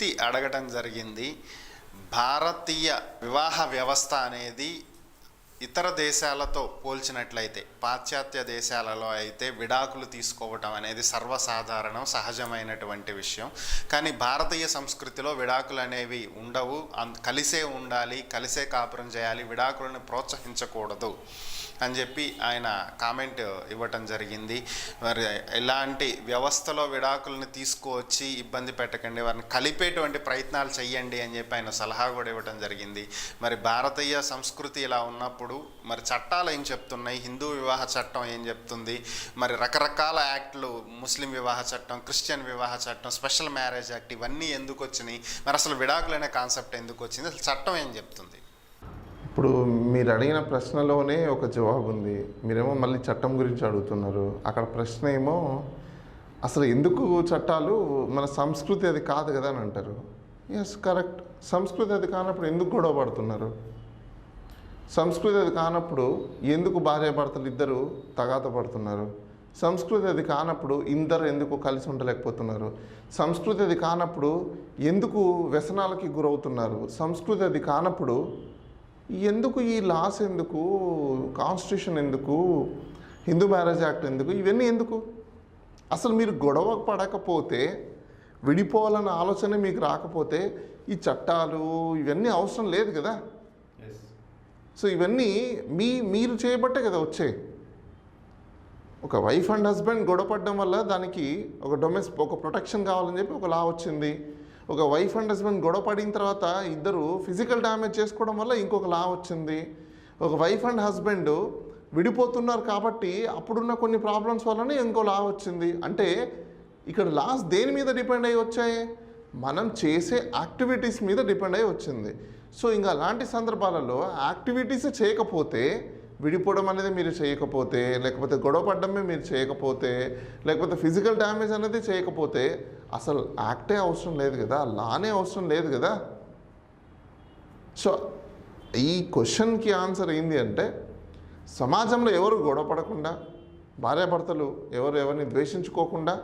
కీర్తి అడగటం జరిగింది. భారతీయ వివాహ వ్యవస్థ అనేది ఇతర దేశాలతో పోల్చినట్లయితే, పాశ్చాత్య దేశాలలో అయితే విడాకులు తీసుకోవటం అనేది సర్వసాధారణం, సహజమైనటువంటి విషయం. కానీ భారతీయ సంస్కృతిలో విడాకులు అనేవి ఉండవు. కలిసే ఉండాలి, కలిసే కాపురం చేయాలి, విడాకులను ప్రోత్సహించకూడదు అని చెప్పి ఆయన కామెంట్ ఇవ్వటం జరిగింది. మరి ఇలాంటి వ్యవస్థలో విడాకులను తీసుకువచ్చి ఇబ్బంది పెట్టకండి, వారిని కలిపేటువంటి ప్రయత్నాలు చెయ్యండి అని చెప్పి ఆయన సలహా కూడా ఇవ్వటం జరిగింది. మరి భారతీయ సంస్కృతి ఇలా ఉన్నప్పుడు మరి చట్టాలు ఏం చెప్తున్నాయి, హిందూ వివాహ చట్టం ఏం చెప్తుంది, మరి రకరకాల యాక్ట్లు, ముస్లిం వివాహ చట్టం, క్రిస్టియన్ వివాహ చట్టం, స్పెషల్ మ్యారేజ్ యాక్ట్, ఇవన్నీ ఎందుకు వచ్చినాయి, మరి అసలు విడాకులు అనే కాన్సెప్ట్ ఎందుకు వచ్చింది, అసలు చట్టం ఏం చెప్తుంది? ఇప్పుడు మీరు అడిగిన ప్రశ్నలోనే ఒక జవాబు ఉంది. మీరేమో మళ్ళీ చట్టం గురించి అడుగుతున్నారు. అక్కడ ప్రశ్న ఏమో అసలు ఎందుకు చట్టాలు, మన సంస్కృతి అది కాదు కదా అని అంటారు. Yes, correct. సంస్కృతి అది కానప్పుడు ఎందుకు గొడవ పడుతున్నారు? సంస్కృతి అది కానప్పుడు ఎందుకు భార్యాభర్తలు ఇద్దరు తగాద పడుతున్నారు? సంస్కృతి అది కానప్పుడు ఇద్దరు ఎందుకు కలిసి ఉండలేకపోతున్నారు? సంస్కృతి అది కానప్పుడు ఎందుకు వ్యసనాలకి గురవుతున్నారు? సంస్కృతి అది కానప్పుడు ఎందుకు ఈ లాస్, ఎందుకు కాన్స్టిట్యూషన్, ఎందుకు హిందూ మ్యారేజ్ యాక్ట్, ఎందుకు ఇవన్నీ ఎందుకు? అసలు మీరు గొడవ పడకపోతే, విడిపోవాలన్న ఆలోచన మీకు రాకపోతే ఈ చట్టాలు ఇవన్నీ అవసరం లేదు కదా. సో ఇవన్నీ మీరు చేయబట్టే కదా వచ్చాయి. ఒక వైఫ్ అండ్ హస్బెండ్ గొడవపడడం వల్ల దానికి ఒక ప్రొటెక్షన్ కావాలని చెప్పి ఒక లా వచ్చింది. ఒక వైఫ్ అండ్ హస్బెండ్ గొడవ పడిన తర్వాత ఇద్దరు ఫిజికల్ డ్యామేజ్ చేసుకోవడం వల్ల ఇంకొక లా వచ్చింది. ఒక వైఫ్ అండ్ హస్బెండ్ విడిపోతున్నారు కాబట్టి అప్పుడున్న కొన్ని ప్రాబ్లమ్స్ వల్లనే ఇంకో లా వచ్చింది. అంటే ఇక్కడ లాస్ దేని మీద డిపెండ్ అయ్యి వచ్చాయి? మనం చేసే యాక్టివిటీస్ మీద డిపెండ్ అయ్యి వచ్చింది. సో ఇంకా అలాంటి సందర్భాలలో యాక్టివిటీస్ చేయకపోతే, విడిపోవడం అనేది మీరు చేయకపోతే, లేకపోతే గొడవ పడ్డమే మీరు చేయకపోతే, లేకపోతే ఫిజికల్ డ్యామేజ్ అనేది చేయకపోతే అసలు యాక్టే అవసరం లేదు కదా, లానే అవసరం లేదు కదా. సో ఈ క్వశ్చన్కి ఆన్సర్ ఏంటి అంటే, సమాజంలో ఎవరు గొడవ పడకుండా, భార్యాభర్తలు ఎవరిని ద్వేషించుకోకుండా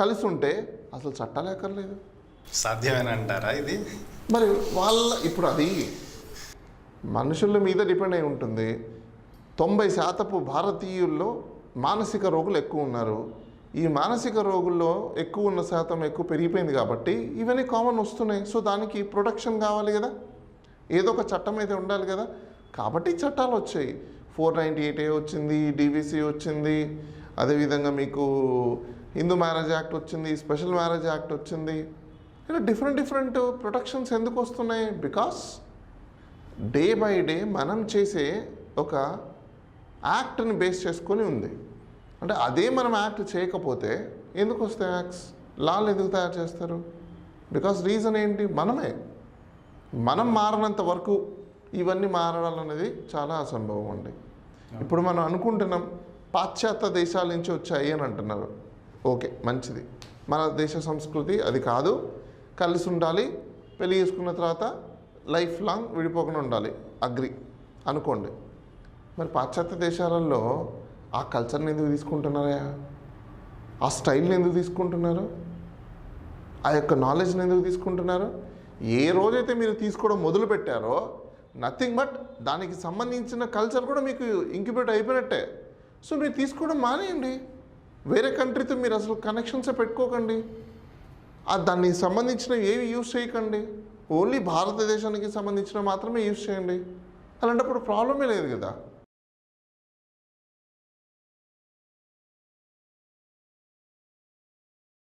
కలిసి ఉంటే అసలు చట్టాలు ఎక్కర్లేదు. సాధ్యమేనంటారా ఇది? మరి ఇప్పుడు అది మనుషుల మీద డిపెండ్ అయి ఉంటుంది. 90% భారతీయుల్లో మానసిక రోగులు ఎక్కువ ఉన్నారు. ఈ మానసిక రోగుల్లో ఎక్కువ శాతం పెరిగిపోయింది కాబట్టి ఇవన్నీ కామన్ వస్తున్నాయి. సో దానికి ప్రొటెక్షన్ కావాలి కదా, ఏదో ఒక చట్టం అయితే ఉండాలి కదా. కాబట్టి చట్టాలు వచ్చాయి. 498A వచ్చింది, DVC వచ్చింది, అదేవిధంగా మీకు హిందూ మ్యారేజ్ యాక్ట్ వచ్చింది, స్పెషల్ మ్యారేజ్ యాక్ట్ వచ్చింది. ఇలా డిఫరెంట్ ప్రొటెక్షన్స్ ఎందుకు వస్తున్నాయి? బికాస్ డే బై డే మనం చేసే ఒక యాక్ట్ని బేస్ చేసుకొని ఉంది. అంటే అదే మనం యాక్ట్ చేయకపోతే ఎందుకు వస్తాయి యాక్ట్స్, లాలు ఎందుకు తయారు చేస్తారు? బికాస్ రీజన్ ఏంటి? మనం మారినంత వరకు ఇవన్నీ మారాలనేది చాలా అసంభవం అండి. ఇప్పుడు మనం అనుకుంటున్నాం పాశ్చాత్య దేశాల నుంచి వచ్చాయి అని అంటున్నారు. ఓకే, మంచిది. మన దేశ సంస్కృతి అది కాదు, కలిసి ఉండాలి, పెళ్లి చేసుకున్న తర్వాత లైఫ్ లాంగ్ విడిపోకుండా ఉండాలి, అగ్రి అనుకోండి. మరి పాశ్చాత్య దేశాలలో ఆ కల్చర్ని ఎందుకు తీసుకుంటున్నారా? ఆ స్టైల్ని ఎందుకు తీసుకుంటున్నారు? ఆ యొక్క నాలెడ్జ్ని ఎందుకు తీసుకుంటున్నారు? ఏ రోజైతే మీరు తీసుకోవడం మొదలు పెట్టారో నథింగ్ బట్ దానికి సంబంధించిన కల్చర్ కూడా మీకు ఇంక్యుబేట్ అయిపోయినట్టే. సో మీరు తీసుకోవడం మానేయండి. వేరే కంట్రీతో మీరు అసలు కనెక్షన్సే పెట్టుకోకండి. దానికి సంబంధించిన ఏవి యూజ్ చేయకండి. ఓన్లీ భారతదేశానికి సంబంధించిన మాత్రమే యూజ్ చేయండి. అలాంటప్పుడు ప్రాబ్లమే లేదు కదా.